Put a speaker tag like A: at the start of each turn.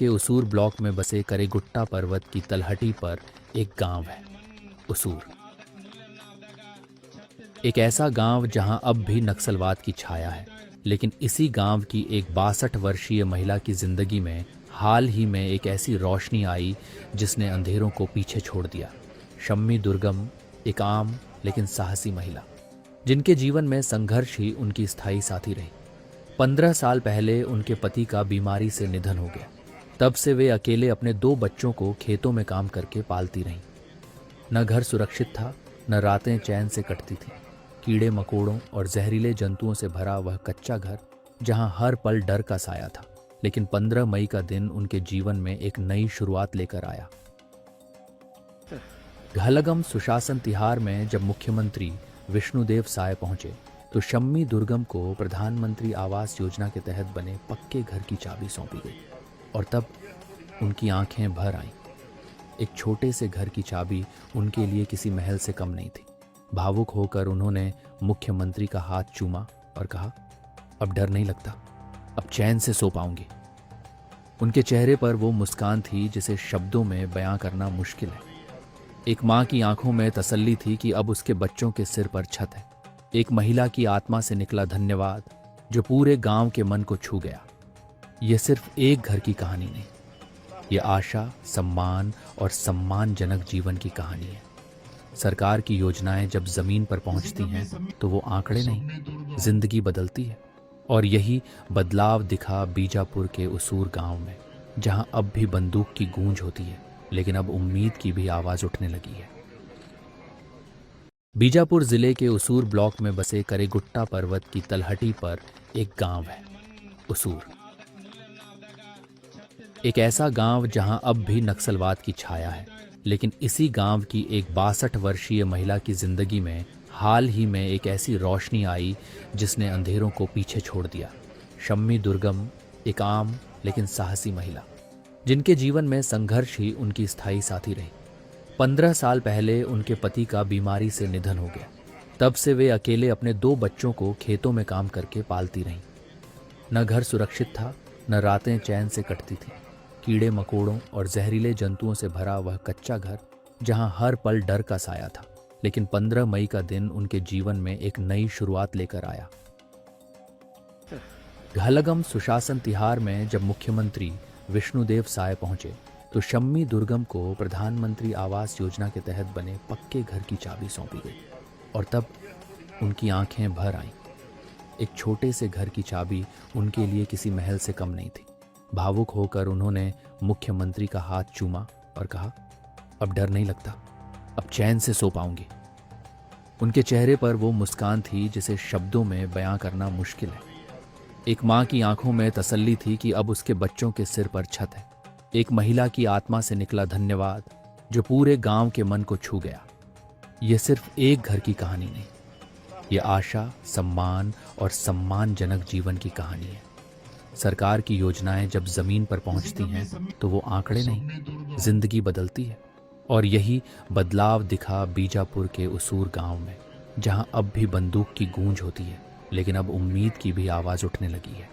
A: के उसूर ब्लॉक में बसे करेगुट्टा पर्वत की तलहटी पर एक गांव है, उसूर। एक ऐसा गांव जहां अब भी नक्सलवाद की छाया है, लेकिन इसी गांव की एक 62 वर्षीय महिला की जिंदगी में हाल ही में एक ऐसी रोशनी आई जिसने अंधेरों को पीछे छोड़ दिया। शम्मी दुर्गम एक आम लेकिन साहसी महिला, जिनके जीवन में संघर्ष ही उनकी स्थायी साथी रही। 15 साल पहले उनके पति का बीमारी से निधन हो गया। तब से वे अकेले अपने 2 बच्चों को खेतों में काम करके पालती रहीं। न घर सुरक्षित था, न रातें चैन से कटती थीं। कीड़े मकोड़ों और जहरीले जंतुओं से भरा वह कच्चा घर जहां हर पल डर का साया था। लेकिन 15 मई का दिन उनके जीवन में एक नई शुरुआत लेकर आया। घलगम सुशासन तिहार में जब मुख्यमंत्री विष्णुदेव साय पहुंचे तो शम्मी दुर्गम को प्रधानमंत्री आवास योजना के तहत बने पक्के घर की चाबी सौंपी गई। और तब उनकी आंखें भर आईं। एक छोटे से घर की चाबी उनके लिए किसी महल से कम नहीं थी। भावुक होकर उन्होंने मुख्यमंत्री का हाथ चूमा और कहा, अब डर नहीं लगता, अब चैन से सो पाऊंगी। उनके चेहरे पर वो मुस्कान थी जिसे शब्दों में बयां करना मुश्किल है। एक माँ की आंखों में तसल्ली थी कि अब उसके बच्चों के सिर पर छत है। एक महिला की आत्मा से निकला धन्यवाद जो पूरे गांव के मन को छू गया। यह सिर्फ एक घर की कहानी नहीं, ये आशा, सम्मान और सम्मानजनक जीवन की कहानी है। सरकार की योजनाएं जब जमीन पर पहुंचती हैं तो वो आंकड़े नहीं, जिंदगी बदलती है। और यही बदलाव दिखा बीजापुर के उसूर गांव में, जहां अब भी बंदूक की गूंज होती है, लेकिन अब उम्मीद की भी आवाज उठने लगी है। बीजापुर जिले के उसूर ब्लॉक में बसे करेगुट्टा पर्वत की तलहटी पर एक गांव है, उसूर। एक ऐसा गांव जहां अब भी नक्सलवाद की छाया है, लेकिन इसी गांव की एक 62 वर्षीय महिला की जिंदगी में हाल ही में एक ऐसी रोशनी आई जिसने अंधेरों को पीछे छोड़ दिया। शम्मी दुर्गम एक आम लेकिन साहसी महिला, जिनके जीवन में संघर्ष ही उनकी स्थायी साथी रही। 15 साल पहले उनके पति का बीमारी से निधन हो गया। तब से वे अकेले अपने 2 बच्चों को खेतों में काम करके पालती रहीं। न घर सुरक्षित था, न रातें चैन से कटती थीं। कीड़े मकोड़ों और जहरीले जंतुओं से भरा वह कच्चा घर जहां हर पल डर का साया था। लेकिन 15 मई का दिन उनके जीवन में एक नई शुरुआत लेकर आया। घलगम सुशासन तिहार में जब मुख्यमंत्री विष्णुदेव साय पहुंचे तो शम्मी दुर्गम को प्रधानमंत्री आवास योजना के तहत बने पक्के घर की चाबी सौंपी गई। और तब उनकी आंखें भर आईं। एक छोटे से घर की चाबी उनके लिए किसी महल से कम नहीं थी। भावुक होकर उन्होंने मुख्यमंत्री का हाथ चूमा और कहा, अब डर नहीं लगता, अब चैन से सो पाऊंगी। उनके चेहरे पर वो मुस्कान थी जिसे शब्दों में बयां करना मुश्किल है। एक माँ की आंखों में तसल्ली थी कि अब उसके बच्चों के सिर पर छत है। एक महिला की आत्मा से निकला धन्यवाद जो पूरे गांव के मन को छू गया। यह सिर्फ एक घर की कहानी नहीं, ये आशा, सम्मान और सम्मानजनक जीवन की कहानी है। सरकार की योजनाएं जब जमीन पर पहुंचती हैं तो वो आंकड़े नहीं, जिंदगी बदलती है। और यही बदलाव दिखा बीजापुर के उसूर गांव में, जहां अब भी बंदूक की गूंज होती है, लेकिन अब उम्मीद की भी आवाज उठने लगी है।